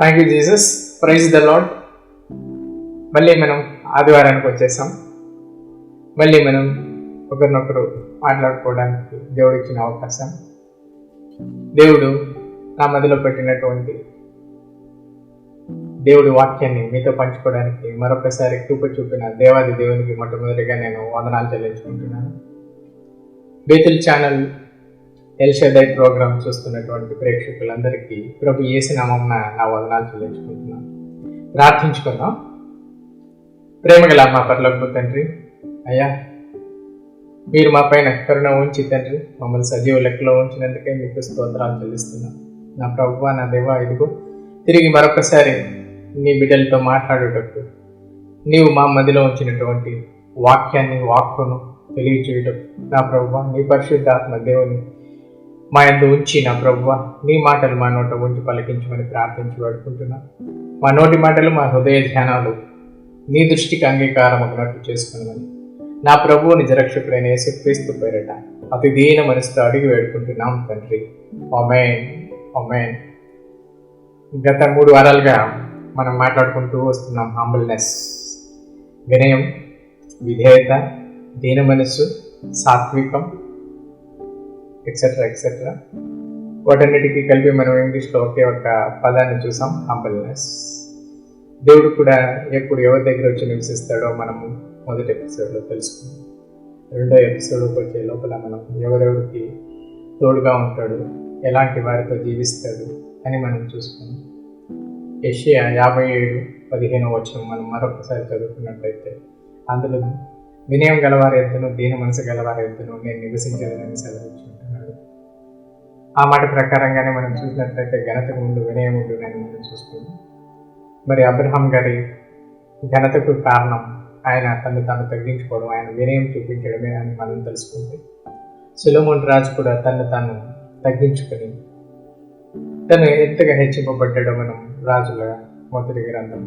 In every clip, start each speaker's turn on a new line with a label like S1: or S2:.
S1: Thank you Jesus. Praise the Lord. మళ్ళీ మనం ఆదివారానికి వచ్చేసాం. మళ్ళీ మనం ఒకరినొకరు మాట్లాడుకోవడానికి దేవుడు ఇచ్చిన అవకాశం. దేవుడు నా మదిలో పెట్టినటువంటి దేవుడి వాక్యాన్ని మీతో పంచుకోవడానికి మరొకసారి కృప చూపిన దేవాది దేవునికి మొట్టమొదటిగా నేను వందనాలు చెల్లించుకుంటున్నాను. బేతుల్ ఛానల్ ఎల్షదై ప్రోగ్రామ్ చూస్తున్నటువంటి ప్రేక్షకులందరికీ ప్రభు యేసు నామమున నా వందనాలు చెల్లించుకుంటున్నాను. ప్రార్థించుకుందాం. ప్రేమగల మా పరలోకపు తండ్రి, అయ్యా మీరు మా పైన కరుణ ఉంచి తండ్రి మమ్మల్ని సజీవ లెక్కలో ఉంచినందుకే మీకు స్తోత్రాలు చెల్లిస్తున్నాను. నా ప్రభువా, నా దేవా, ఇదిగో తిరిగి మరొకసారి నీ బిడ్డలతో మాట్లాడేటప్పుడు నీవు మా మధ్యలో ఉంచినటువంటి వాక్కును తెలియచేయటం నా ప్రభువా, నీ పరిశుద్ధాత్మ దేవుని మా యందు ఉంచి నా ప్రభువా నీ మాటలు మా నోట ఉంచి పలికించమని ప్రార్థించి వేడుకుంటున్నా. మా నోటి మాటలు మా హృదయ ధ్యానాలు నీ దృష్టికి అంగీకారం ఒకనట్లు చేసుకున్నామని నా ప్రభువుని నిజరక్షకుడైన యేసుక్రీస్తు పేరిట అతి దీన మనసుతో అడిగి వేడుకుంటున్నాం తండ్రి. ఆమేన్, ఆమేన్. గత 3 వారాలుగా మనం మాట్లాడుకుంటూ వస్తున్నాం. హంబుల్నెస్, వినయం, విధేయత, దీన మనస్సు, సాత్వికం, ఎక్సెట్రా ఎక్సెట్రా. వాటన్నిటికీ కలిపి మనం ఇంగ్లీష్లో ఒకే ఒక పదాన్ని చూసాం, హంబుల్నెస్. దేవుడు కూడా ఎప్పుడు ఎవరి దగ్గర వచ్చి నివసిస్తాడో మనము మొదటి ఎపిసోడ్లో తెలుసుకున్నాం. 2వ ఎపిసోడ్కి వచ్చే లోపల మనం ఎవరెవరికి తోడుగా ఉంటాడు, ఎలాంటి వారితో జీవిస్తాడు అని మనం చూసుకున్నాం. యెషయా 57:15 మనం మరొకసారి చదువుకున్నట్లయితే అందులో వినయం గలవారి ఎద్దును, దీన మనసు గలవారి ఎద్దును నేను నివసించేదని సెలవిచ్చుకుంటున్నాడు. ఆ మాట ప్రకారంగానే మనం చూసినట్లయితే ఘనతకు ముందు వినయం ఉండునని మనం చూసుకున్నాం. మరి అబ్రహాం గారి ఘనతకు కారణం ఆయన తను తగ్గించుకోవడం, ఆయన వినయం చూపించడమే అని మనం తెలుసుకుంటే, సొలొమోను రాజు కూడా తాను తగ్గించుకొని తను ఎంతగా హెచ్చింపబడ్డాడో మనం రాజుల మొదటి గ్రంథం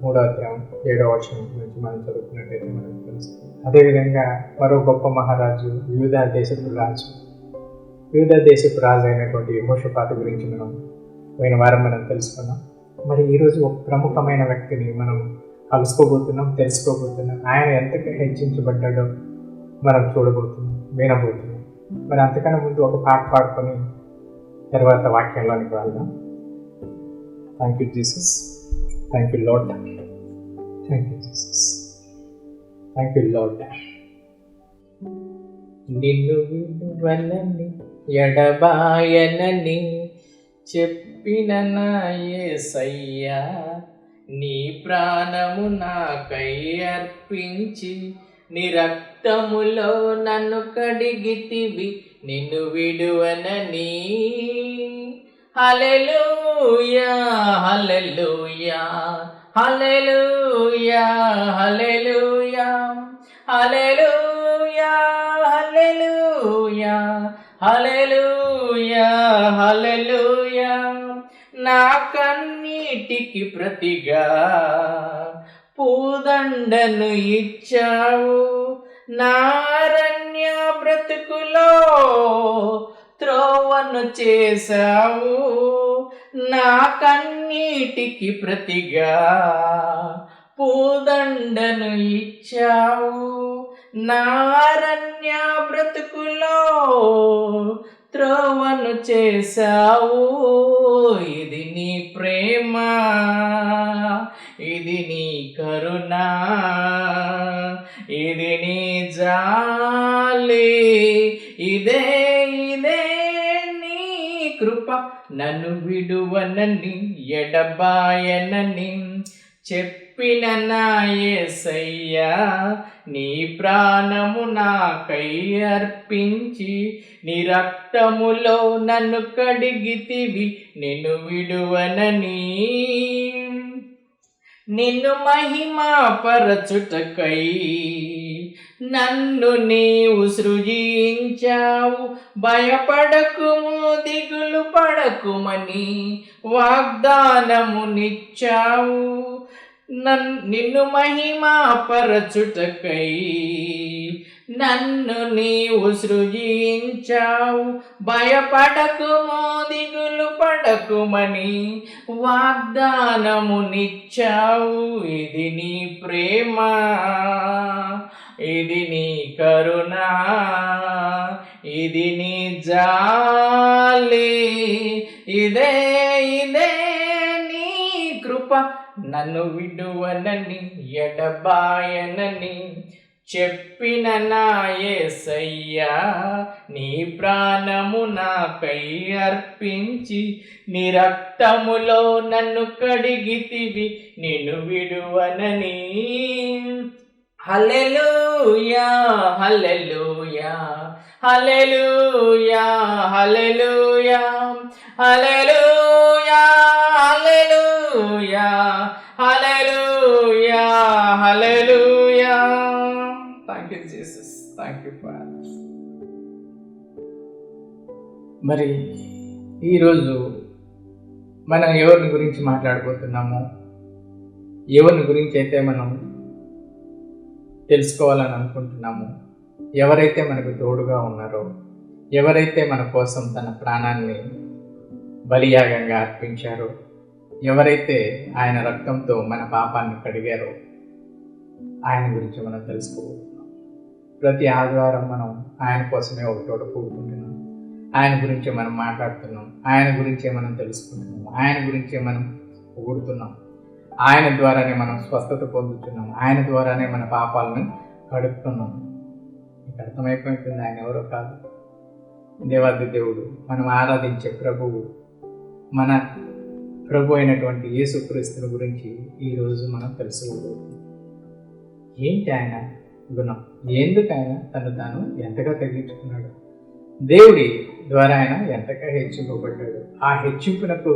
S1: 3వ అధ్యాయం 7వ వచనం నుంచి మనం చదువుకున్నట్టయితే మనకు తెలుస్తుంది. అదేవిధంగా మరో గొప్ప మహారాజు యూదా దేశపు రాజు అయినటువంటి యెహోషాపాతు గురించి మనం పోయిన వారం మనం తెలుసుకున్నాం. మరి ఈరోజు ఒక ప్రముఖమైన వ్యక్తిని మనం కలుసుకోబోతున్నాం, తెలుసుకోబోతున్నాం. ఆయన ఎంతగా హెచ్చించబడ్డాడో మనం చూడబోతున్నాం, వినబోతున్నాం. మరి అంతకన్నా ముందు ఒక పాట పాడుకొని తర్వాత వాక్యంలోనికి వెళ్దాం. Thank you Jesus, thank you lord, thank you Jesus, thank you lord. నిన్ను విడువనని ఎడబాయనని చెప్పిన నా యేసయ్యా, నీ ప్రాణము నాకై అర్పించి నీ రక్తములో నన్ను కడిగితివి, నిన్ను విడువనని. Hallelujah, hallelujah, hallelujah, hallelujah, hallelujah, hallelujah, hallelujah, హల్లెలూయా. నా కన్నీటికి ప్రతిగా పూదండను ఇచ్చావు, నా అరణ్య బ్రతుకులో త్రోవను చేశావు. నా కన్నీటికి ప్రతిగా పూదండను ఇచ్చావు, నా అరణ్య బ్రతుకులో త్రోవను చేశావు. ఇది నీ ప్రేమ, ఇది నీ కరుణ, ఇది నీ జాలి, ఇదే నీ కృప. నన్ను విడువనని ఎడబాయనని చెప్పిన నా యేసయ్యా, నీ ప్రాణము నాకై అర్పించి నీ రక్తములో నన్ను కడిగితివి, నిన్ను విడువనని. నిన్ను మహిమపరచుటకై నన్ను నీవు సృజించావు, భయపడకుము దిగులు పడకుమని వాగ్దానమునిచ్చావు. నిన్ను మహిమపరచుటకై నన్ను నీవు సృజించావు, భయపడకుము దిగులు పడకుమని వాగ్దానమునిచ్చావు. ఇది నీ ప్రేమ, ఇది నీ కరుణ, ఇది నీ జాలి, ఇదే ఇదే నీ కృప. నన్ను విడువనని ఎడబాయనని చెప్పిన నా యేసయ్యా, నీ ప్రాణము నాకై అర్పించి నీ రక్తములో నన్ను కడిగితివి, నిన్ను విడువనని. Hallelujah hallelujah hallelujah hallelujah hallelujah hallelujah hallelujah hallelujah. Thank you Jesus, thank you father. మరి ఈరోజు మనం ఎవరిని గురించి మాట్లాడబోతున్నాము, ఎవరిని గురించి అయితే మనం తెలుసుకోవాలని అనుకుంటున్నాము, ఎవరైతే మనకు తోడుగా ఉన్నారో, ఎవరైతే మన కోసం తన ప్రాణాన్ని బలియాగంగా అర్పించారో, ఎవరైతే ఆయన రక్తంతో మన పాపాన్ని కడిగారో, ఆయన గురించి మనం తెలుసుకోబోతున్నాం. ప్రతి ఆదివారం మనం ఆయన కోసమే ఒక చోట కూడుకుంటున్నాం, ఆయన గురించే మనం మాట్లాడుతున్నాం, ఆయన గురించే మనం తెలుసుకుంటున్నాం, ఆయన గురించే మనం పొగుడుతున్నాం. ఆయన ద్వారానే మనం స్వస్థత పొందుతున్నాం, ఆయన ద్వారానే మన పాపాలను కడుపుతున్నాం. మీకు అర్థమైపోయింటుంది, ఆయన ఎవరో కాదు, దేవాది దేవుడు, మనం ఆరాధించే ప్రభువు, మన ప్రభు అయినటువంటి యేసుక్రీస్తుని గురించి ఈరోజు మనం తెలుసుకోబోతున్నాం. ఏంటి ఆయన గుణం, ఎందుకు ఆయన తను తాను ఎంతగా తగ్గించుకున్నాడు, దేవుడి ద్వారా ఆయన ఎంతగా హెచ్చింపబడ్డాడు, ఆ హెచ్చింపునకు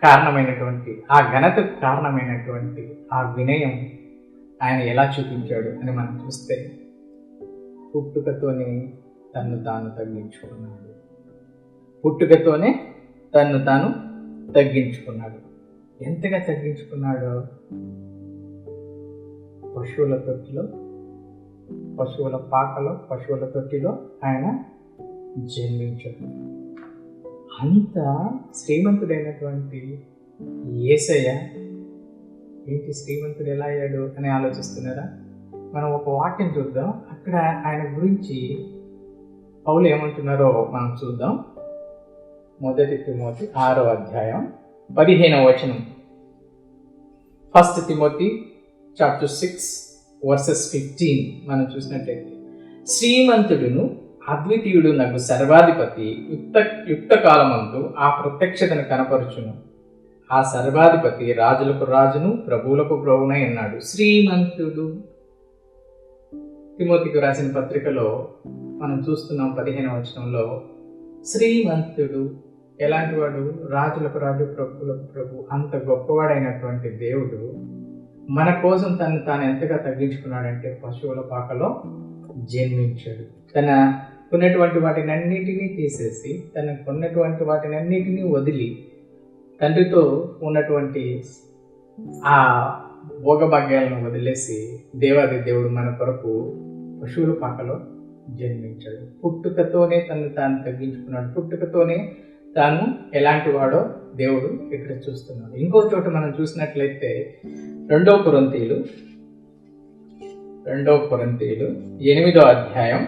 S1: కారణమైనటువంటి, ఆ ఘనతకు కారణమైనటువంటి ఆ వినయం ఆయన ఎలా చూపించాడు అని మనం చూస్తే, పుట్టుకతోనే తన్ను తాను తగ్గించుకున్నాడు, పుట్టుకతోనే తన్ను తాను తగ్గించుకున్నాడు. ఎంతగా తగ్గించుకున్నాడో, పశువుల తొట్టిలో, పశువుల పాకలో, పశువుల తొట్టిలో ఆయన జన్మించాడు. అంత శ్రీమంతుడైనటువంటి యేసయ్య ఏంటి శ్రీమంతుడు ఎలా అయ్యాడు అని ఆలోచిస్తున్నారా? మనం ఒక వాక్యం చూద్దాం, అక్కడ ఆయన గురించి పౌలు ఏమంటున్నారో మనం చూద్దాం. 1 తిమోతి 6వ అధ్యాయం 15వ వచనం. 1 తిమోతి చాప్టర్ 6 వర్సెస్ 15 మనం చూసినట్లయితే, శ్రీమంతుడును అద్వితీయుడు నాకు సర్వాధిపతి యుక్త కాలమందు ఆ ప్రత్యక్షతను కనపరుచును. ఆ సర్వాధిపతి రాజులకు రాజును ప్రభువులకు ప్రభువునై ఉన్నాడు. శ్రీమంతుడు. తిమోతికి రాసిన పత్రికలో మనం చూస్తున్నాం 15వ వచనంలో, శ్రీమంతుడు ఎలాంటి వాడు? రాజులకు రాజు, ప్రభువులకు ప్రభు. అంత గొప్పవాడైనటువంటి దేవుడు మన కోసం తను తాను ఎంతగా తగ్గించుకున్నాడంటే, పశువుల పాకలో జన్మించాడు. తన కొన్నటువంటి వాటిని అన్నిటినీ తీసేసి, తనకు కొన్నటువంటి వాటిని అన్నిటినీ వదిలి, తండ్రితో ఉన్నటువంటి ఆ భోగభాగ్యాలను వదిలేసి, దేవాది దేవుడు మన కొరకు పశువుల పాకలో జన్మించాడు. పుట్టుకతోనే తను తాను తగ్గించుకున్నాడు, పుట్టుకతోనే తాను ఎలాంటి వాడో దేవుడు ఇక్కడ చూస్తున్నాడు. ఇంకో చోట మనం చూసినట్లయితే 2 కొరింథీయులు 8వ అధ్యాయం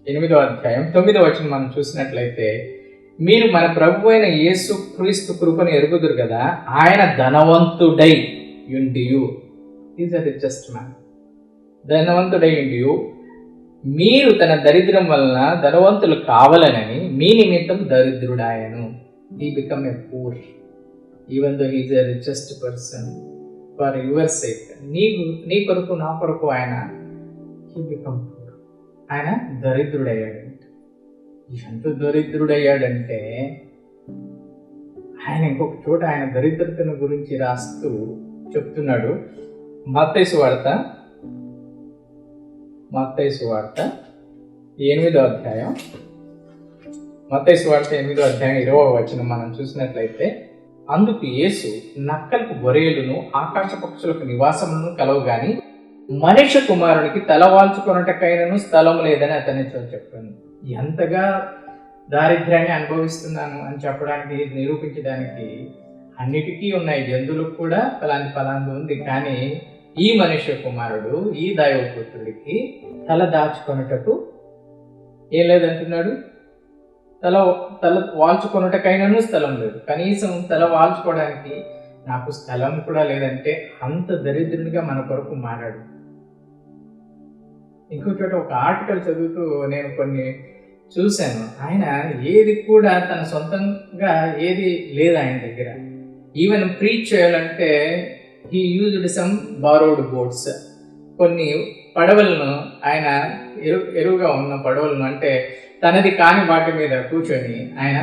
S1: 9వ వచనం మనం చూసినట్లయితే, మీరు మన ప్రభు అయిన యేసు క్రీస్తు కృపను ఎరుగుదురు కదా, ఆయన ధనవంతుడై యుండియు, ఈజ్ అ రిచెస్ట్ మ్యాన్, ధనవంతుడై యుండియు మీరు తన దరిద్రం వలన ధనవంతులు కావాలనని మీ నిమిత్తం దరిద్రుడాయను. He become a poor even though he is a richest person for your sake. నీ కొరకు నా కొరకు ఆయన he become poor. ఆయన దరిద్రుడయ్యాడంటే, ఎంత దరిద్రుడయ్యాడంటే, ఆయన ఇంకొక చోట ఆయన దరిద్రతను గురించి రాస్తూ చెప్తున్నాడు. మత్తయి సువార్త 8వ అధ్యాయం 20వ వచనం మనం చూసినట్లయితే, అందుకు యేసు, నక్కలకు గొర్రెలను ఆకాశ పక్షులకు నివాసములను కలవు గాని మనుష్య కుమారుడికి తల వాల్చుకొనుటకైనను స్థలం లేదని అతనితో చెప్పాను. ఎంతగా దారిద్ర్యాన్ని అనుభవిస్తున్నాను అని చెప్పడానికి, నిరూపించడానికి అన్నిటికీ ఉన్నాయి. జంతువులకు కూడా ఫలాంది ఉంది. కానీ ఈ మనుష్య కుమారుడు, ఈ దైవపుత్రుడికి తల దాచుకొనుటకు ఏం లేదంటున్నాడు. తల వాల్చుకొనుటకైనను స్థలం లేదు. కనీసం తల వాల్చుకోవడానికి నాకు స్థలం కూడా లేదంటే అంత దరిద్రునిగా మన కొరకు మారాడు. ఇంకో చోట ఒక ఆర్టికల్ చదువుతూ నేను కొన్ని చూశాను. ఆయన ఏది కూడా తన సొంతంగా ఏది లేదు ఆయన దగ్గర. ఈవెన్ ప్రీచ్ చేయాలంటే he used some borrowed boats. కొన్ని పడవలను ఆయన ఎరువుగా ఉన్న పడవలను, అంటే తనది కాని వాటి మీద కూర్చొని ఆయన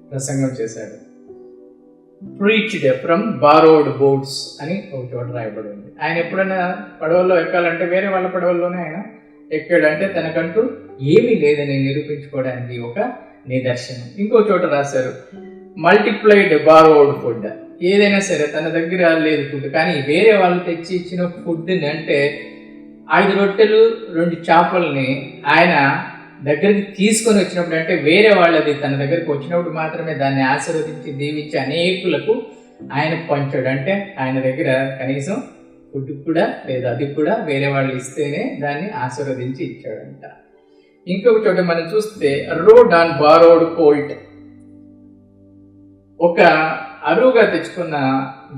S1: ప్రసంగం చేశాడు. ప్రీచ్డ్ ఫ్రమ్ బారోడ్ బోట్స్ అని ఒక చోట రాయబడింది. ఆయన ఎప్పుడైనా పడవల్లో ఎక్కాలంటే వేరే వాళ్ళ పడవల్లోనే ఆయన ఎక్కాడు. అంటే తనకంటూ ఏమీ లేదని నిరూపించుకోవడానికి ఒక నిదర్శనం. ఇంకో చోట రాశారు మల్టిప్లైడ్ బారోడ్ ఫుడ్. ఏదైనా సరే తన దగ్గర లేదు ఫుడ్, కానీ వేరే వాళ్ళు తెచ్చి ఇచ్చిన ఫుడ్ని, అంటే 5 రొట్టెలు 2 చేపల్ని ఆయన దగ్గరికి తీసుకొని వచ్చినప్పుడు, అంటే వేరే వాళ్ళది తన దగ్గరికి వచ్చినప్పుడు మాత్రమే దాన్ని ఆశీర్వదించి దీవించి అనేకులకు ఆయన పంచాడు. అంటే ఆయన దగ్గర కనీసం ఫుడ్ కూడా లేదు, అది కూడా వేరే వాళ్ళు ఇస్తేనే దాన్ని ఆశీర్వదించి ఇచ్చాడంట. ఇంకొక చోట మనం చూస్తే రోడ్ ఆన్ బారోడ్ కోల్ట్. ఒక అరువుగా తెచ్చుకున్న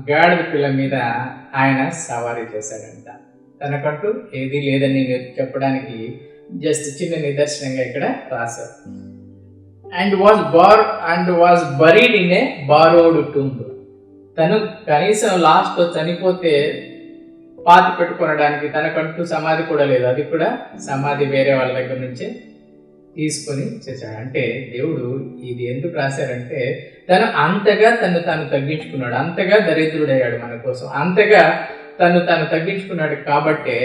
S1: గాడిద పిల్ల మీద ఆయన సవారీ చేశాడంట. తనకంటూ ఏది లేదని చెప్పడానికి జస్ట్ చిన్న నిదర్శనంగా ఇక్కడ రాశారు. And was buried in a borrowed tomb. తను కనీసం లాస్ట్ చనిపోతే పాతి పెట్టుకొనడానికి తనకంటూ సమాధి కూడా లేదు, అది కూడా సమాధి వేరే వాళ్ళ దగ్గర నుంచే తీసుకొని చేశాడు. అంటే దేవుడు ఇది ఎందుకు రాశారంటే తను అంతగా తాను తగ్గించుకున్నాడు, అంతగా దరిద్రుడయ్యాడు మన కోసం, అంతగా తను తగ్గించుకున్నాడు. కాబట్టే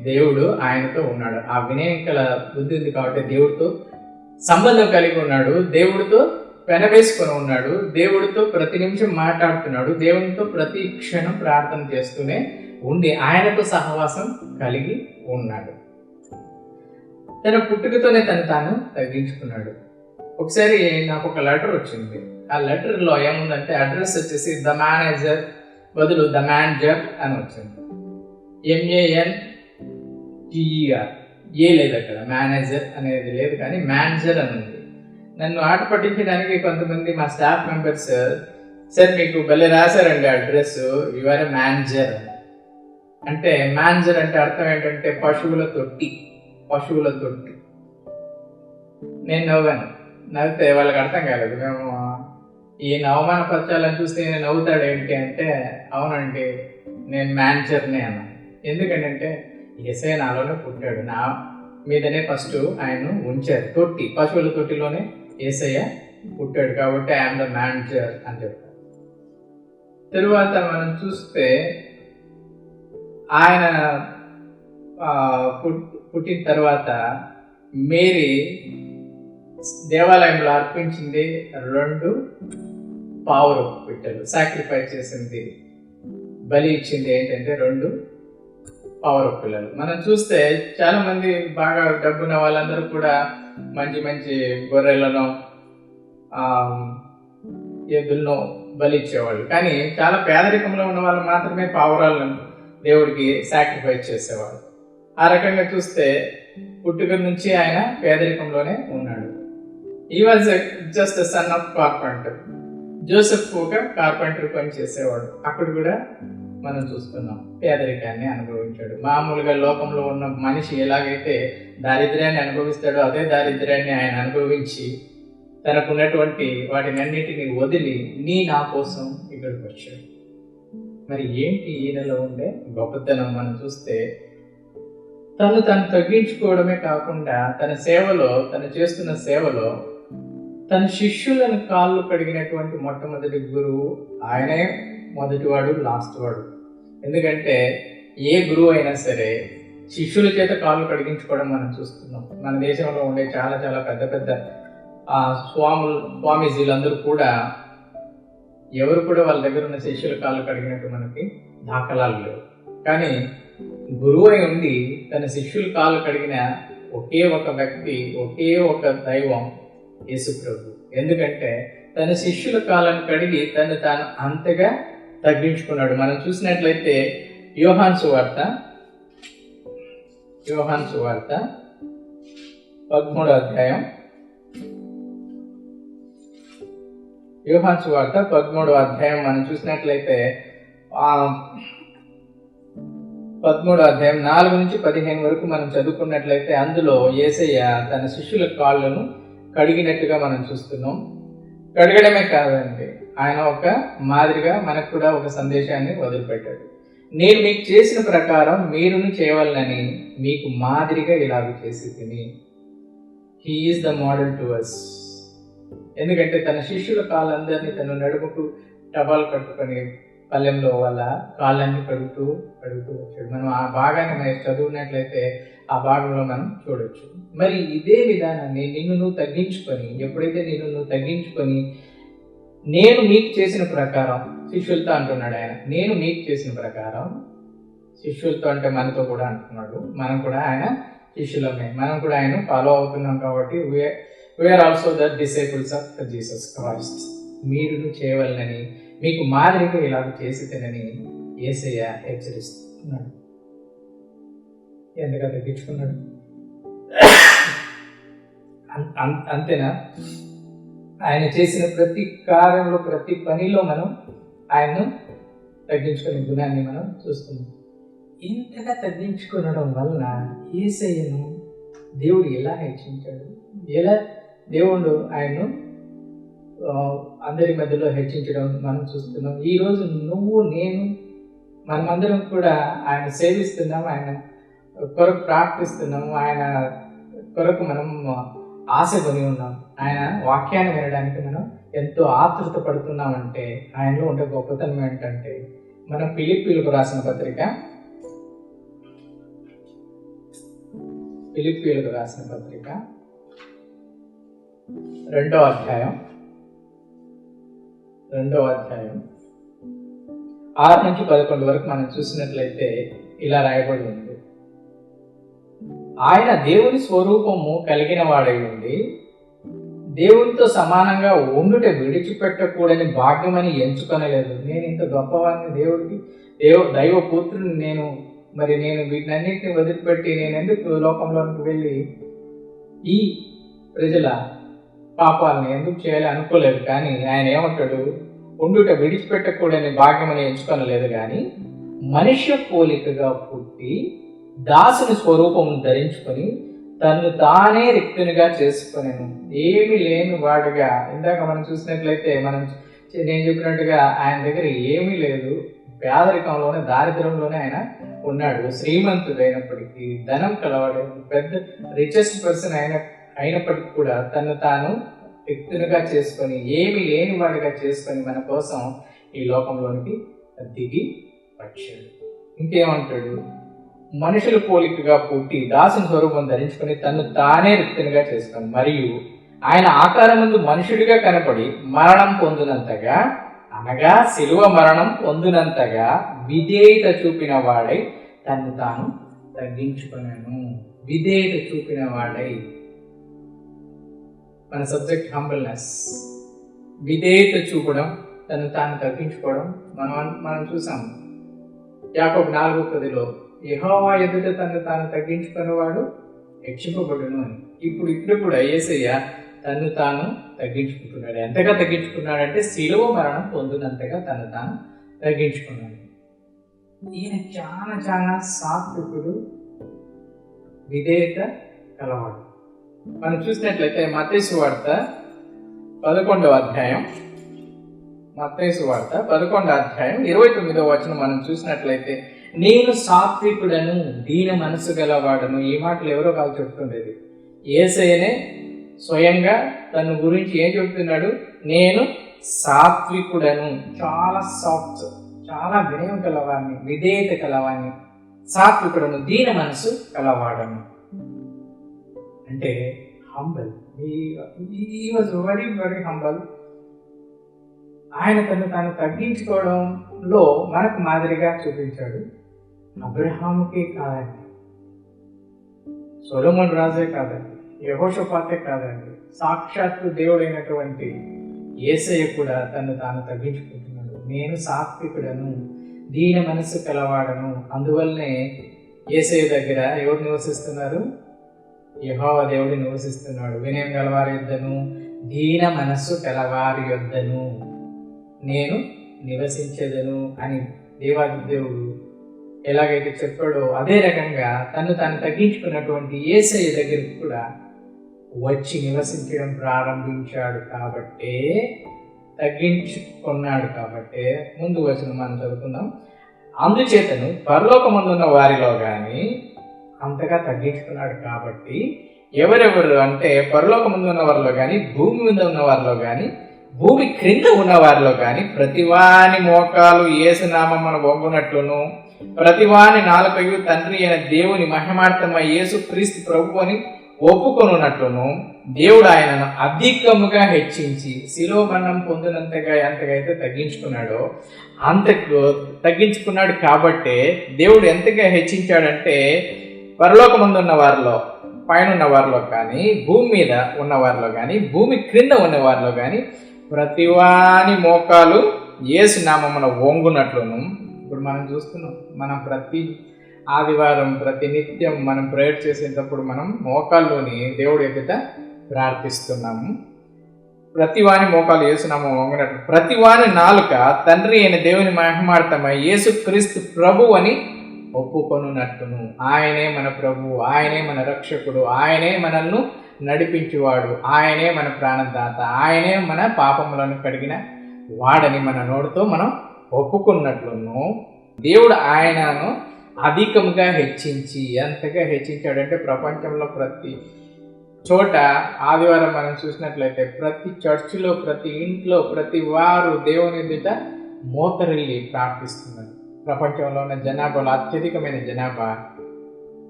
S1: దేవుడు ఆయనతో ఉన్నాడు. ఆ వినయం గల బుద్ధి ఉంది కాబట్టి దేవుడితో సంబంధం కలిగి ఉన్నాడు, దేవుడితో పెనవేసుకొని ఉన్నాడు, దేవుడితో ప్రతి నిమిషం మాట్లాడుతున్నాడు, దేవునితో ప్రతి క్షణం ప్రార్థన చేస్తూనే ఉండి ఆయనతో సహవాసం కలిగి ఉన్నాడు. తన పుట్టుకతోనే తాను తగ్గించుకున్నాడు. ఒకసారి నాకు ఒక లెటర్ వచ్చింది. ఆ లెటర్లో ఏముందంటే అడ్రస్ వచ్చేసి ద మేనేజర్ బదులు ద మ్యానేజర్ అని వచ్చింది. MANGER. ఏ లేదు అక్కడ, మేనేజర్ అనేది లేదు, కానీ మేనేజర్ అని ఉంది. నన్ను ఆట పట్టించడానికి కొంతమంది మా స్టాఫ్ మెంబర్స్, సార్ మీకు భలే రాశారండి address, you are a manager అని. అంటే మేనేజర్ అంటే అర్థం ఏంటంటే పశువుల తొట్టి. నేను నవ్వితే వాళ్ళకి అర్థం కాలేదు. మేము ఈయన అవమానపరచాలని చూస్తే ఈయన నవ్వుతాడు ఏంటి అంటే, అవునండి నేను మేనేజర్నే అన్నాను. ఎందుకంటే యేసయ్య నాలోనే పుట్టాడు, నా మీదనే ఫస్ట్ ఆయన ఉంచారు. పశువుల తొట్టిలోనే యేసయ్య పుట్టాడు కాబట్టి ఐఎమ్ ద మేనేజర్ అని చెప్తారు. తరువాత మనం చూస్తే ఆయన పుట్టిన తర్వాత మేరీ దేవాలయంలో అర్పించింది 2 పావురపు పిట్టలు. సాక్రిఫైస్ చేసింది, బలి ఇచ్చింది ఏంటంటే 2 పావురపు పిల్లలు. మనం చూస్తే చాలా మంది బాగా డబ్బున్న వాళ్ళందరూ కూడా మంచి మంచి గొర్రెలను ఎద్దులను బలి ఇచ్చేవాళ్ళు. కానీ చాలా పేదరికంలో ఉన్న వాళ్ళు మాత్రమే పావురాలను దేవుడికి సాక్రిఫైస్ చేసేవాళ్ళు. ఆ రకంగా చూస్తే పుట్టుక నుంచి ఆయన పేదరికంలోనే ఉన్నాడు. ఈ was just son of carpenter. Joseph ఒక కార్పెంటర్ పని చేసేవాడు. అక్కడ కూడా మనం చూస్తున్నాం పేదరికాన్ని అనుభవించాడు. మామూలుగా లోకంలో ఉన్న మనిషి ఎలాగైతే దారిద్ర్యాన్ని అనుభవిస్తాడో అదే దారిద్ర్యాన్ని ఆయన అనుభవించి తనకున్నటువంటి వాటినన్నిటిని వదిలి నా కోసం ఇక్కడికి వచ్చాడు. మరి ఏంటి ఈయనలో ఉండే గొప్పతనం మనం చూస్తే, తను తగ్గించుకోవడమే కాకుండా తను చేస్తున్న సేవలో తన శిష్యులను కాళ్ళు కడిగినటువంటి మొట్టమొదటి గురువు ఆయనే. మొదటివాడు, లాస్ట్ వాడు. ఎందుకంటే ఏ గురువు అయినా సరే శిష్యుల చేత కాళ్ళు కడిగించుకోవడం మనం చూస్తున్నాం. మన దేశంలో ఉండే చాలా చాలా పెద్ద పెద్ద స్వామీజీలందరూ కూడా ఎవరు కూడా వాళ్ళ దగ్గర ఉన్న శిష్యుల కాళ్ళు కడిగినట్టు మనకి దాఖలాలు లేవు. కానీ గురువు అయి ఉండి తన శిష్యుల కాళ్ళు కడిగిన ఒకే ఒక వ్యక్తి, ఒకే ఒక దైవం యేసుప్రభు. ఎందుకంటే తన శిష్యుల కాళ్ళను కడిగి తను తాను అంతగా తగ్గించుకున్నాడు. మనం చూసినట్లయితే యోహాను సువార్త 13వ అధ్యాయం, యోహాను సువార్త 13వ అధ్యాయం మనం చూసినట్లయితే 13వ అధ్యాయం 4 నుంచి 15 వరకు మనం చదువుకున్నట్లయితే అందులో యేసయ్య తన శిష్యుల కాళ్ళను కడిగినట్టుగా మనం చూస్తున్నాం. కడగడమే కాదండి, ఆయన ఒక మాదిరిగా మనకు కూడా ఒక సందేశాన్ని వదిలిపెట్టాడు. నేను మీకు చేసిన ప్రకారం మీరును చేయవాలని మీకు మాదిరిగా ఇలాగ చేసి తిని. He is the model to us. ఎందుకంటే తన శిష్యుల కాళ్ళందరినీ తన నడుముకు టవాలు కట్టుకొని పల్లెంలో వాళ్ళ కాళ్ళన్ని కడుగుతూ వచ్చాడు. మనం ఆ భాగాన్ని మనం చదువున్నట్లయితే ఆ భాగంలో మనం చూడొచ్చు. మరి ఇదే విధానాన్ని నిన్ను నువ్వు తగ్గించుకొని, ఎప్పుడైతే నిన్ను నువ్వు తగ్గించుకొని నేను మీకు చేసిన ప్రకారం, శిష్యులతో అంటున్నాడు ఆయన, నేను మీకు చేసిన ప్రకారం, శిష్యులతో అంటే మనతో కూడా అంటున్నాడు, మనం కూడా ఆయన శిష్యులమే, మనం కూడా ఆయన ఫాలో అవుతున్నాం. కాబట్టి we are also the disciples of Jesus Christ. మీరు చేయవలనని మీకు మాదిరిగా ఇలాగ చేసి తినని యేసయ్య హెచ్చరిస్తున్నాడు. ఎందుకు తగ్గించుకున్నాడు? అంతేనా? ఆయన చేసిన ప్రతి కార్యంలో, ప్రతి పనిలో మనం ఆయన్ను తగ్గించుకునే గుణాన్ని మనం చూస్తున్నాం. ఇంతగా తగ్గించుకోవడం వలన యేసయ్యను దేవుడు ఎలా హెచ్చించాడు, ఎలా దేవుడు ఆయన్ను అందరి మధ్యలో హెచ్చించడం మనం చూస్తున్నాం. ఈరోజు నువ్వు, నేను, మనమందరం కూడా ఆయన సేవిస్తున్నాం, ఆయన కొరకు ప్రార్థిస్తున్నాము, ఆయన కొరకు మనం ఆశ కొని ఉన్నాం. ఆయన వాక్యాన్ని వినడానికి మనం ఎంతో ఆతృత పడుతున్నామంటే ఆయనలో ఉండే గొప్పతనం ఏంటంటే, మనం ఫిలిప్పీయులకు రాసిన పత్రిక 2వ అధ్యాయం 6 నుంచి 11 వరకు మనం చూసినట్లయితే ఇలా రాయబడి ఉంది. ఆయన దేవుని స్వరూపము కలిగిన వాడై ఉండి దేవునితో సమానంగా ఉండుట విడిచిపెట్టకూడని భాగ్యమని ఎంచుకొనలేదు. నేను ఇంత గొప్పవాడిని, దేవుడికి దైవ పుత్రుని నేను వీటినన్నింటినీ వదిలిపెట్టి నేను ఎందుకు లోకంలోనికి వెళ్ళి ఈ ప్రజల పాపాలని ఎందుకు చేయాలి అనుకోలేదు. కానీ ఆయన ఏమంటాడు, ఉండుట విడిచిపెట్టకూడని భాగ్యమని ఎంచుకొనలేదు, కానీ మనుష్య పోలికగా పుట్టి దాసుని స్వరూపం ధరించుకొని తను తానే రిక్తునిగా చేసుకునేను, ఏమీ లేని వాడుగా. ఇందాక మనం చూసినట్లయితే నేను చెప్పినట్టుగా ఆయన దగ్గర ఏమీ లేదు, పేదరికంలోనే, దారిద్ర్యంలోనే ఆయన ఉన్నాడు. శ్రీమంతుడైనప్పటికీ, ధనం కలవాడు, పెద్ద రిచెస్ట్ పర్సన్ అయినప్పటికీ కూడా తను తాను రిక్తునిగా చేసుకొని, ఏమీ లేని వాడిగా చేసుకొని మన కోసం ఈ లోకంలోనికి దిగి వచ్చాడు. ఇంకేమంటాడు, మనుషుల పోలికగా పుట్టి దాసుని స్వరూపం ధరించుకొని తను తానే రిక్తునిగా చేసుకొని, మరియు ఆయన ఆకారం ముందు మనుషుడిగా కనపడి మరణం పొందినంతగా, అనగా శిలువ మరణం పొందినంతగా విధేయత చూపిన వాడై తను తాను తగ్గించుకున్నాను. విధేయత చూపిన వాడై, మన సబ్జెక్ట్ హంబల్నెస్, విధేయత చూపడం, తను తాను తగ్గించుకోవడం మనం చూసాము. యాకోబు 4:10 యెహోవా ఎదుట తను తాను తగ్గించుకునేవాడు హెచ్చింపబడును అని. ఇప్పుడు కూడా యేసయ్య తను తాను తగ్గించుకుంటున్నాడు. ఎంతగా తగ్గించుకున్నాడంటే శిలువ మరణం పొందినంతగా తను తాను తగ్గించుకున్నాడు. ఈయన చాలా చాలా సాత్వికుడు, విధేయత కలవాడు. మనం చూసినట్లయితే మత్తయి సువార్త 11వ అధ్యాయం 29వ వచనం మనం చూసినట్లయితే, నేను సాత్వికుడను, దీన మనసు గలవాడను. ఈ మాటలు ఎవరో కాదు చెప్తుండేది, యేసయ్యనే స్వయంగా తన గురించి ఏం చెప్తున్నాడు, నేను సాత్వికుడను, చాలా సాఫ్ట్, చాలా వినయం కలవాడిని, విధేయత కలవాడిని, సాత్వికుడను, దీన మనసు కలవాడను. అంటే humble, he was very very humble. ఆయన తను తాను తగ్గించుకోవడంలో మనకు మాదిరిగా చూపించాడు. అబ్రహాముకి కాదండి, సొలొమోను రాజే కాదండి, యెహోషాపాతే కాదండి, సాక్షాత్తు దేవుడైనటువంటి యేసయ్య కూడా తను తాను తగ్గించుకుంటున్నాడు. నేను సాత్వికుడను, దీన మనస్సు కలవాడను. అందువల్లనే యేసయ్య దగ్గర ఎవరు నివసిస్తున్నారు? యెహోవా దేవుడు నివసిస్తున్నాడు. వినయం గలవారి యొద్దను, దీన మనస్సు కలవారి యొద్దను నేను నివసించదను అని దేవాది దేవుడు ఎలాగైతే చెప్పాడో అదే రకంగా తను తాను తగ్గించుకున్నటువంటి యేసయ్య దగ్గరికి కూడా వచ్చి నివసించడం ప్రారంభించాడు. కాబట్టే తగ్గించుకున్నాడు. కాబట్టే ముందు వచనం మనం చదువుకుందాం. అందుచేతను పరలోకమందున్న వారిలో కానీ అంతగా తగ్గించుకున్నాడు. కాబట్టి ఎవరెవరు అంటే పరలోకమందు ఉన్న వారిలో కానీ, భూమి మీద ఉన్న వారిలో కానీ, భూమి క్రింద ఉన్న వారిలో కానీ ప్రతివాని మోకాలు యేసు నామమున వంగునట్లును, ప్రతివాని నాలుకయు తండ్రి అయిన దేవుని మహిమార్థమై యేసు క్రీస్తు ప్రభు అని ఒప్పుకొనున్నట్లును దేవుడు ఆయనను అధికముగా హెచ్చించి శిలువ మరణం పొందినంతగా ఎంతగైతే తగ్గించుకున్నాడో అంతకు తగ్గించుకున్నాడు. కాబట్టే దేవుడు ఎంతగా హెచ్చించాడంటే పరలోకమందు ఉన్న వారిలో, పైన ఉన్న వారిలో కానీ, భూమి మీద ఉన్న వారిలో కానీ, భూమి క్రింద ఉన్న వారిలో కానీ ప్రతివాని మోకాలు యేసు నామమున వంగునట్లును. ఇప్పుడు మనం చూస్తున్నాం, మనం ప్రతి ఆదివారం ప్రతి నిత్యం మనం ప్రేయర్ చేసేటప్పుడు మనం మోకాల్లోని దేవుడు ఎదుట ప్రార్థిస్తున్నాము. ప్రతివాని మోకాలు యేసునామం వంగినట్లు ప్రతివాని నాలుక తండ్రి అయిన దేవుని మహిమార్థమై యేసు క్రీస్తు ప్రభు అని ఒప్పుకొనున్నట్టును. ఆయనే మన ప్రభువు, ఆయనే మన రక్షకుడు, ఆయనే మనల్ని నడిపించువాడు, ఆయనే మన ప్రాణదాత, ఆయనే మన పాపములను కడిగిన వాడని మన నోటితో మనం ఒప్పుకున్నట్లును దేవుడు ఆయనను అధికముగా హెచ్చించి, ఎంతగా హెచ్చించాడంటే ప్రపంచంలో ప్రతి చోట ఆదివారం మనం చూసినట్లయితే ప్రతి చర్చిలో, ప్రతి ఇంట్లో, ప్రతి వారు దేవుని ఎదుట మోకరిల్లి ప్రార్థిస్తున్నారు. ప్రపంచంలో ఉన్న జనాభాలో అత్యధికమైన జనాభా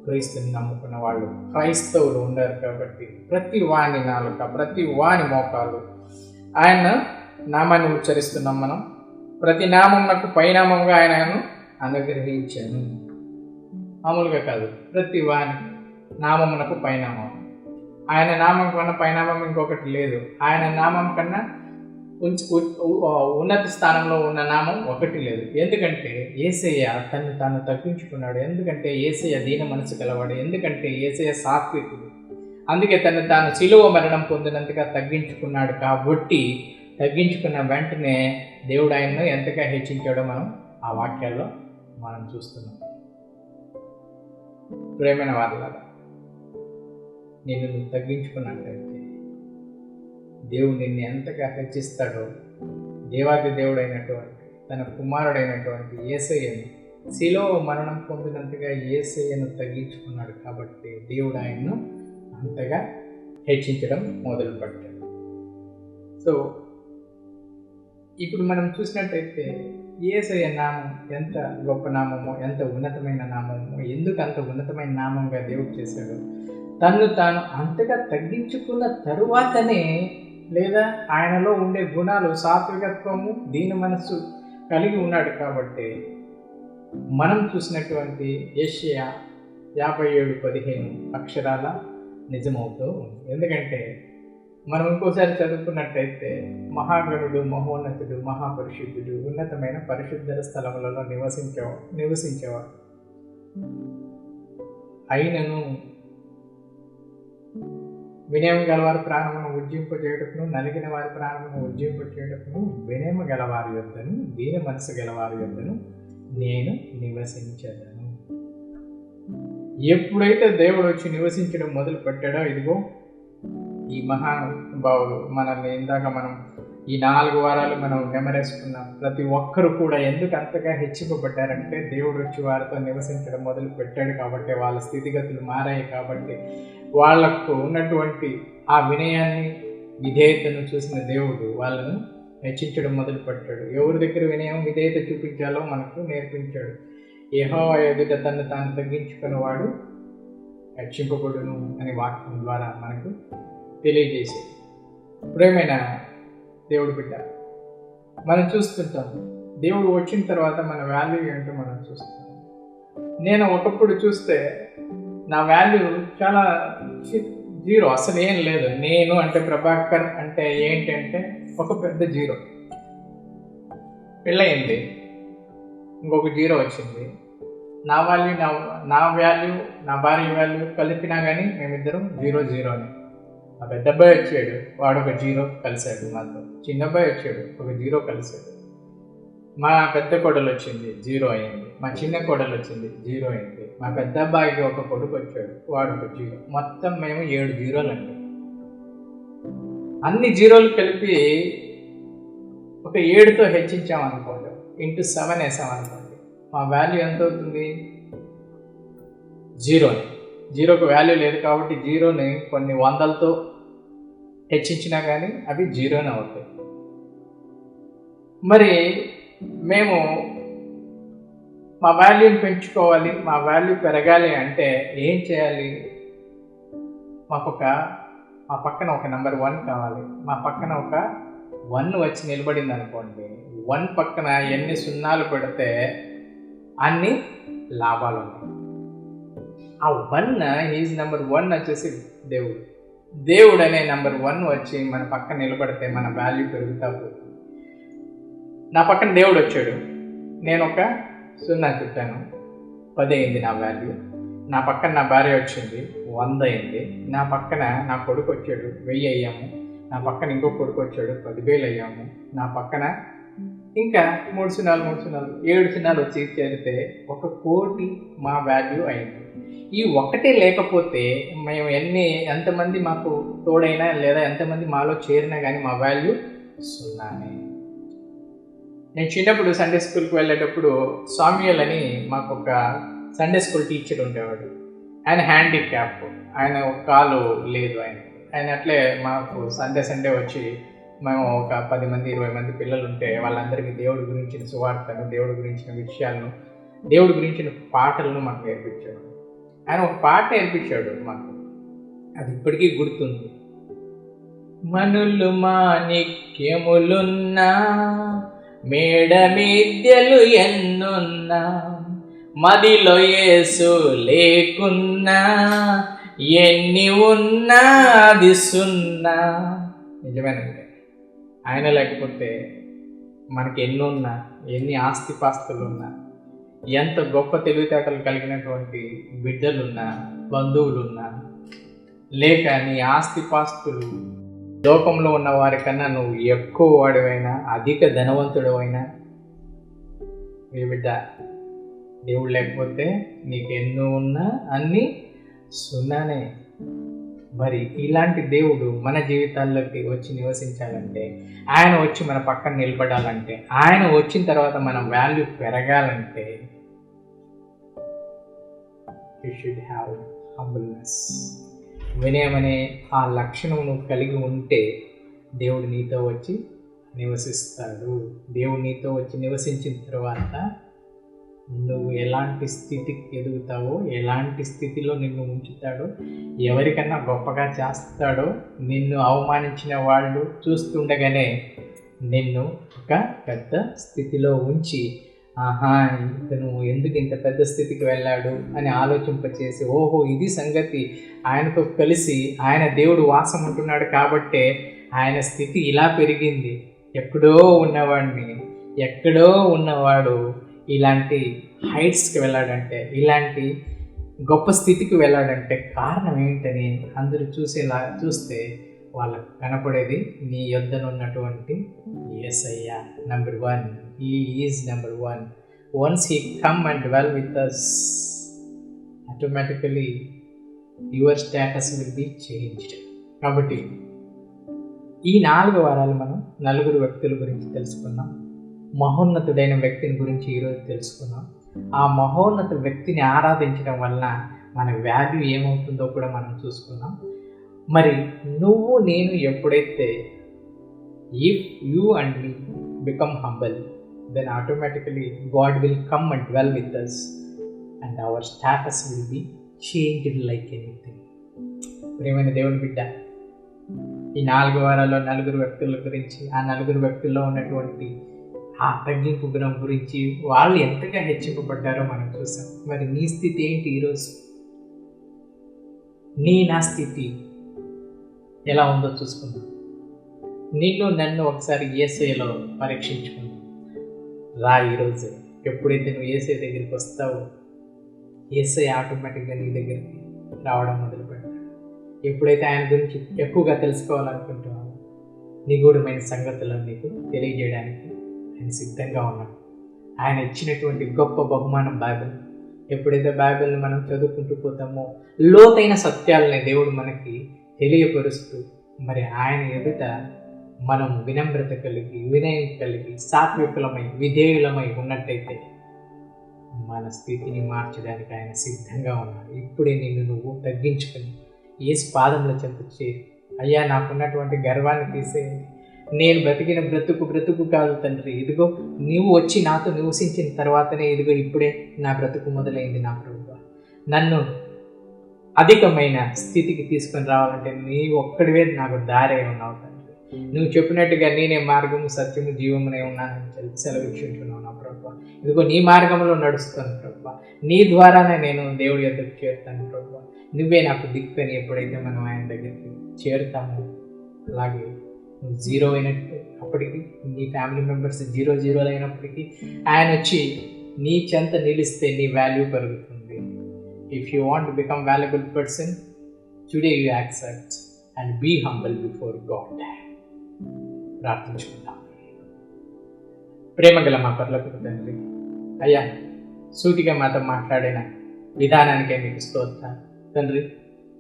S1: క్రీస్తుని నమ్ముకున్న వాళ్ళు క్రైస్తవులు ఉన్నారు. కాబట్టి ప్రతి వాని నాలుక, ప్రతి వాని మోకాలు ఆయన నామాన్ని ఉచ్చరిస్తున్నాం. మనం ప్రతి నామమునకు పైనామంగా ఆయనను అనుగ్రహించాను. మామూలుగా కాదు, ప్రతి వాని నామమునకు పైనామం. ఆయన నామం కన్నా పైనామం ఇంకొకటి లేదు. ఆయన నామం కన్నా ఉన్నత స్థానంలో ఉన్న నామం ఒకటి లేదు. ఎందుకంటే యేసయ్య తను తాను తగ్గించుకున్నాడు. ఎందుకంటే యేసయ్య దీన మనసు కలవాడు. ఎందుకంటే యేసయ్య సాత్వికుడు. అందుకే తను తాను శిలువ మరణం పొందినంతగా తగ్గించుకున్నాడు. కాబట్టి తగ్గించుకున్న వెంటనే దేవుడు ఆయన్ను ఎంతగా హెచ్చించాడో మనం ఆ వాక్యాల్లో మనం చూస్తున్నాం. ప్రేమైన వారలారా, నిన్ను నువ్వు తగ్గించుకున్నట్లయితే దేవుడు నిన్ను ఎంతగా హెచ్చిస్తాడో దేవాది దేవుడైనటువంటి తన కుమారుడైనటువంటి యేసయ్యను శిలువ మరణం పొందినంతగా యేసయ్యను తగ్గించుకున్నాడు. కాబట్టి దేవుడు ఆయన్ను అంతగా హెచ్చించడం మొదలుపెట్టాడు. సో ఇప్పుడు మనం చూసినట్టయితే యేసయ్య నామం ఎంత గొప్ప నామమో, ఎంత ఉన్నతమైన నామమో, ఎందుకు అంత ఉన్నతమైన నామంగా దేవుడు చేశాడు. తను తాను అంతగా తగ్గించుకున్న తరువాతనే, లేదా ఆయనలో ఉండే గుణాలు సాత్వికత్వము, దీన మనస్సు కలిగి ఉన్నాడు. కాబట్టి మనం చూసినటువంటి యెషయా 57:15 అక్షరాల నిజమవుతూ ఉంది. ఎందుకంటే మనం ఇంకోసారి చదువుకున్నట్టయితే మహాగణుడు, మహోన్నతుడు, మహాపరిశుద్ధుడు, ఉన్నతమైన పరిశుద్ధ స్థలములలో నివసించేవాడు అయినను వినయం గలవారి ప్రాణమును ఉజ్జింపచేయుటకును, నలిగిన వారి ప్రాణమును ఉజ్జింపచేయుటకును, వినయము గలవారి యొద్దను, దీన మనసు గలవారి యొద్దను నేను నివసించదను. ఎప్పుడైతే దేవుడు వచ్చి నివసించడం మొదలు పెట్టాడో, ఇదిగో ఈ మహానుభావులు మనల్ని ఇందాక మనం ఈ 4 వారాలు మనం నెమరేసుకున్నాం. ప్రతి ఒక్కరు కూడా ఎందుకు అంతగా హెచ్చింపబడ్డారంటే దేవుడు వచ్చి వారితో నివసించడం మొదలు పెట్టాడు. కాబట్టి వాళ్ళ స్థితిగతులు మారాయి. కాబట్టి వాళ్లకు ఉన్నటువంటి ఆ వినయాన్ని, విధేయతను చూసిన దేవుడు వాళ్ళను హెచ్చించడం మొదలు పెట్టాడు. ఎవరి దగ్గర వినయం, విధేయత చూపించాలో మనకు నేర్పించాడు. యెహోవా ఎదుట తను తాను తగ్గించుకున్నవాడు హెచ్చింపబడును అనే వాక్యం ద్వారా మనకు తెలియజేసేది. ప్రేమైన దేవుడు బిడ్డ, మనం చూస్తుంటాం దేవుడు వచ్చిన తర్వాత మన వాల్యూ ఏంటో మనం చూస్తాం. నేను ఒకప్పుడు చూస్తే నా వాల్యూ చాలా జీరో, అసలు ఏం లేదు. నేను అంటే ప్రభాకర్ అంటే ఏంటంటే ఒక పెద్ద జీరో. పెళ్ళయింది, ఇంకొక జీరో వచ్చింది. నా వాల్యూ నా భార్య వాల్యూ కలిపినా కానీ మేమిద్దరం జీరోని. మా పెద్ద అబ్బాయి వచ్చాడు, వాడు ఒక జీరో కలిశాడు మాతో. చిన్న అబ్బాయి వచ్చాడు, ఒక జీరో కలిశాడు. మా పెద్ద కోడలు వచ్చింది, జీరో అయింది. మా చిన్న కోడలు వచ్చింది, జీరో అయింది. మా పెద్ద అబ్బాయికి ఒక కొడుకు వచ్చాడు, వాడు ఒక జీరో. మొత్తం మేము 7 జీరోలండి. అన్ని జీరోలు కలిపి ఒక 7తో హెచ్చించామనుకోండి, ఇంటూ 7 వేసామనుకోండి, మా వాల్యూ ఎంత అవుతుంది? జీరోకి వాల్యూ లేదు కాబట్టి జీరోని కొన్ని వందలతో హెచ్చించినా కానీ అవి జీరోనే అవుతాయి. మరి మేము మా వాల్యూని పెంచుకోవాలి, మా వాల్యూ పెరగాలి అంటే ఏం చేయాలి? మా పక్కన ఒక నెంబర్ 1 కావాలి. మా పక్కన ఒక 1 వచ్చి నిలబడింది అనుకోండి, 1 పక్కన ఎన్ని సున్నాలు పెడితే అన్ని లాభాలు ఉన్నాయి. ఆ 1 ఈజ్ నెంబర్ 1 వచ్చేసి దేవుడు అనే నెంబర్ 1 వచ్చి మన పక్కన నిలబడితే మన వాల్యూ పెరుగుతా పోతుంది. నా పక్కన దేవుడు వచ్చాడు, నేను ఒక 0 చుట్టాను, 10 అయింది నా వాల్యూ. నా పక్కన నా భార్య వచ్చింది, 100 అయింది. నా పక్కన నా కొడుకు వచ్చాడు, 1000 అయ్యాము. నా పక్కన ఇంకో కొడుకు వచ్చాడు, 10,000 అయ్యాము. నా పక్కన ఇంకా 3 సున్నాలు 7 సున్నాలు వచ్చి చేరితే 1 కోటి మా వాల్యూ అయింది. ఈ ఒక్కటే లేకపోతే మేము ఎంతమంది మాకు తోడైనా లేదా ఎంతమంది మాలో చేరినా కానీ మా వాల్యూ 0నే. నేను చిన్నప్పుడు సండే స్కూల్కి వెళ్ళేటప్పుడు సామ్యుయల్ అని మాకు ఒక సండే స్కూల్ టీచర్ ఉండేవాడు. ఆయన హ్యాండిక్యాప్, ఆయన ఒక కాలు లేదు. ఆయన అట్లే మాకు సండే వచ్చి మేము ఒక 10 మంది 20 మంది పిల్లలు ఉంటే వాళ్ళందరికీ దేవుడి గురించిన సువార్తను, దేవుడి గురించిన విషయాలను, దేవుడి గురించిన పాటలను మాకు నేర్పించాడు. ఆయన ఒక పాట నేర్పించాడు మాకు, అది ఇప్పటికీ గుర్తుంది. మనులు మాణిక్యములున్నా, మేడమిద్యలు ఎన్నున్నా, మదిలో యేసు లేకున్నా, ఎన్ని ఉన్నా అది 0. నిజమేనండి. ఆయన లేకపోతే మనకి ఎన్నున్నా, ఎన్ని ఆస్తిపాస్తులున్నా, ఎంత గొప్ప తెలివితేటలు కలిగినటువంటి బిడ్డలున్నా, బంధువులున్నా, లేక నీ ఆస్తిపాస్తులు లోకంలో ఉన్న వారికన్నా నువ్వు ఎక్కువ వాడివైనా, అధిక ధనవంతుడవైనా, ఏ బిడ్డ దేవుడు లేకపోతే నీకు ఎన్నో ఉన్నా అన్నీ 0నే. మరి ఇలాంటి దేవుడు మన జీవితాల్లోకి వచ్చి నివసించాలంటే, ఆయన వచ్చి మన పక్కన నిలబడాలంటే, ఆయన వచ్చిన తర్వాత మన వాల్యూ పెరగాలంటే యూ షుడ్ హ్యావ్ హంబుల్నెస్. వినయమనే ఆ లక్షణం నువ్వు కలిగి ఉంటే దేవుడు నీతో వచ్చి నివసిస్తాడు. దేవుడు నీతో వచ్చి నివసించిన తర్వాత నువ్వు ఎలాంటి స్థితికి ఎదుగుతావో, ఎలాంటి స్థితిలో నిన్ను ఉంచుతాడో, ఎవరికన్నా గొప్పగా చేస్తాడో, నిన్ను అవమానించిన వాళ్ళు చూస్తుండగానే నిన్ను ఒక పెద్ద స్థితిలో ఉంచి, ఇతను ఎందుకు ఇంత పెద్ద స్థితికి వెళ్ళాడు అని ఆలోచింపచేసి, ఓహో ఇది సంగతి, ఆయనతో కలిసి ఆయన దేవుడు వాసం ఉంటున్నాడు కాబట్టే ఆయన స్థితి ఇలా పెరిగింది. ఎక్కడో ఉన్నవాడు ఇలాంటి హైట్స్కి వెళ్ళాడంటే, ఇలాంటి గొప్ప స్థితికి వెళ్ళాడంటే కారణం ఏంటని అందరూ చూస్తే వాళ్ళకు కనపడేది నీ యొద్దనున్నటువంటి యేసయ్య. Number 1, he is number 1. Once he come and dwell with us, automatically your status will be changed. కాబట్టి ఈ 4 వారాలు మనం 4 వ్యక్తుల గురించి తెలుసుకున్నాం. మహోన్నతుడైన వ్యక్తిని గురించి ఈరోజు తెలుసుకున్నాం. ఆ మహోన్నత వ్యక్తిని ఆరాధించడం వలన మన వాల్యూ ఏమవుతుందో కూడా మనం చూసుకున్నాం. మరి నువ్వు నేను ఎప్పుడైతే if you and me become humble, then automatically God will come and dwell with us and our status will be changed like anything. ప్రియమైన దేవుని బిడ్డ, ఈ 4 వారాల్లో 4 వ్యక్తుల గురించి, ఆ 4 వ్యక్తుల్లో ఉన్నటువంటి ఆ తగ్గింపు గుణం గురించి వాళ్ళు ఎంతగా హెచ్చింపబడ్డారో మనం చూసాం. మరి నీ స్థితి ఏంటి ఈరోజు? నా స్థితి ఎలా ఉందో చూసుకుందాం. నిన్ను నన్ను ఒకసారి యేసయ్యలో పరీక్షించుకుందాం. రా ఈరోజు. ఎప్పుడైతే నువ్వు యేసయ్య దగ్గరికి వస్తావో యేసయ్య ఆటోమేటిక్గా నీ దగ్గరికి రావడం మొదలుపెట్టాడు. ఎప్పుడైతే ఆయన గురించి ఎక్కువగా తెలుసుకోవాలనుకుంటున్నావో నిగూఢమైన సంగతులను నీకు తెలియజేయడానికి ఆయన సిద్ధంగా ఉన్నాడు. ఆయన ఇచ్చినటువంటి గొప్ప బహుమానం బైబిల్. ఎప్పుడైతే బైబిల్ని మనం చదువుకుంటూ పోతామో లోతైన సత్యాలని దేవుడు మనకి తెలియపరుస్తూ మరి ఆయన ఎదుట మనం వినమ్రత కలిగి, వినయం కలిగి, సాత్వికులమై, విధేయులమై ఉన్నట్టయితే మన స్థితిని మార్చడానికి ఆయన సిద్ధంగా ఉన్నాడు. ఇప్పుడే నువ్వు తగ్గించుకొని యేసు పాదముల చెంత చేరి, అయ్యా నాకున్నటువంటి గర్వాన్ని తీసేయండి, నేను బ్రతికిన బ్రతుకు కాదు తండ్రి, ఇదిగో నీవు వచ్చి నాతో నివసించిన తర్వాతనే ఇదిగో ఇప్పుడే నా బ్రతుకు మొదలైంది నా ప్రభువా, నన్ను అధికమైన స్థితికి తీసుకొని రావాలంటే నీవు ఒక్కడివే నాకు దారే ఉన్నావు తండ్రి, నువ్వు చెప్పినట్టుగా నేనే మార్గము సత్యము జీవమునే ఉన్నానని సెలవిచ్చుంటున్నావు నా ప్రభువా, ఇదిగో నీ మార్గంలో నడుస్తాను ప్రభువా, నీ ద్వారానే నేను దేవుడి యొద్దకు చేరుతాను ప్రభువా, నువ్వే నాకు దిక్కు అని ఎప్పుడైతే మనం ఆయన దగ్గరికి చేరుతామో అలాగే నువ్వు జీరో అయినట్టు అప్పటికి నీ ఫ్యామిలీ మెంబర్స్ జీరోలు అయినప్పటికీ ఆయన వచ్చి నీ చెంత నిలిస్తే నీ వాల్యూ పెరుగుతుంది. If you want to become valuable person today you accept and be humble before God. ప్రార్థించుకుందాం. ప్రేమగల మా పరలోకపు తండ్రి, అయ్యా సూటిగా మాతో మాట్లాడిన విధానానికే మీకు స్తోత్రం తండ్రి.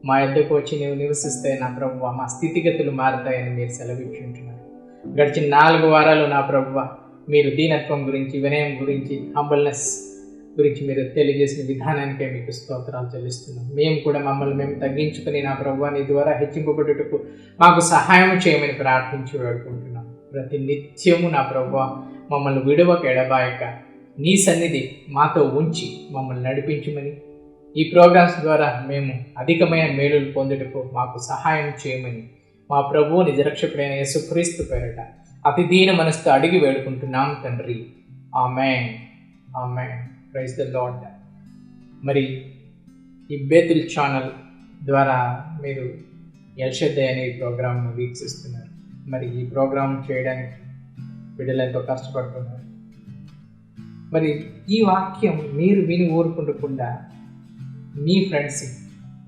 S1: మా యొద్దకు వచ్చి నీవు నివసిస్తే నా ప్రభువా మా స్థితిగతులు మారుతాయని మీరు సెలవిచ్చుంటున్నారు. గడిచిన 4 వారాలు నా ప్రభువా మీరు దీనత్వం గురించి, వినయం గురించి, హంబల్నెస్ గురించి మీరు తెలియజేసిన విధానానికే మీకు స్తోత్రాలు చెల్లిస్తున్నాం. మేము కూడా మమ్మల్ని మేము తగ్గించుకొని నా ప్రభువా నీ ద్వారా హెచ్చింపబడుటకు మాకు సహాయం చేయమని ప్రార్థించి వేడుకుంటున్నాం. ప్రతి నిత్యము నా ప్రభువా మమ్మల్ని విడువక ఎడబాయక నీ సన్నిధి మాతో ఉంచి మమ్మల్ని నడిపించమని, ఈ ప్రోగ్రామ్స్ ద్వారా మేము అధికమైన మేలులు పొందుటకు మాకు సహాయం చేయమని మా ప్రభువు నిజరక్షకుడైన యేసుక్రీస్తు పేరట అతి దీన మనసుతో అడిగి వేడుకుంటున్నాం తండ్రి. Amen, amen. Praise the lord. మరి ఈ బేతుల్ ఛానల్ ద్వారా మీరు ఎల్షద్దై అనే ప్రోగ్రామ్ను వీక్షిస్తున్నారు. మరి ఈ ప్రోగ్రామ్ చేయడానికి బిడ్డలు ఎంతో కష్టపడుతున్నారు. మరి ఈ వాక్యం మీరు విని ఊరుకుంటకుండా మీ ఫ్రెండ్స్,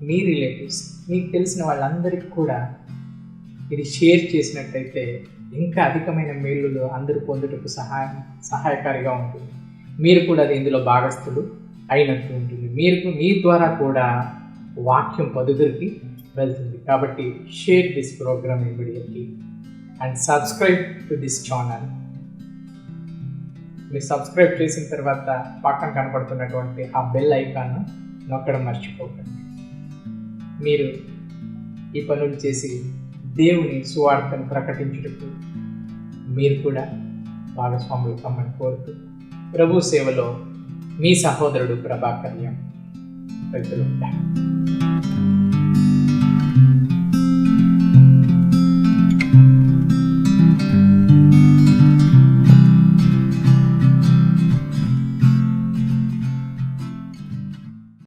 S1: మీ రిలేటివ్స్, మీకు తెలిసిన వాళ్ళందరికీ కూడా ఇది షేర్ చేసినట్టయితే ఇంకా అధికమైన మేలులు అందరూ పొందుటకు సహాయకారిగా ఉంటుంది. మీరు కూడా అది ఇందులో భాగస్థులు అయినట్టు ఉంటుంది. మీ ద్వారా కూడా వాక్యం పదుగురికి వెళ్తుంది. కాబట్టి share this programme immediately and subscribe to this channel. మీరు సబ్స్క్రైబ్ చేసిన తర్వాత పక్కన కనపడుతున్నటువంటి ఆ బెల్ ఐకాన్ను నొక్కడం మర్చిపోకండి. మీరు ఈ పనులు చేసి దేవుని సువార్తను ప్రకటించుటకు మీరు కూడా భాగస్వాములు కమ్మని కోరుతూ ప్రభు సేవలో మీ సహోదరుడు ప్రభాకర్యం.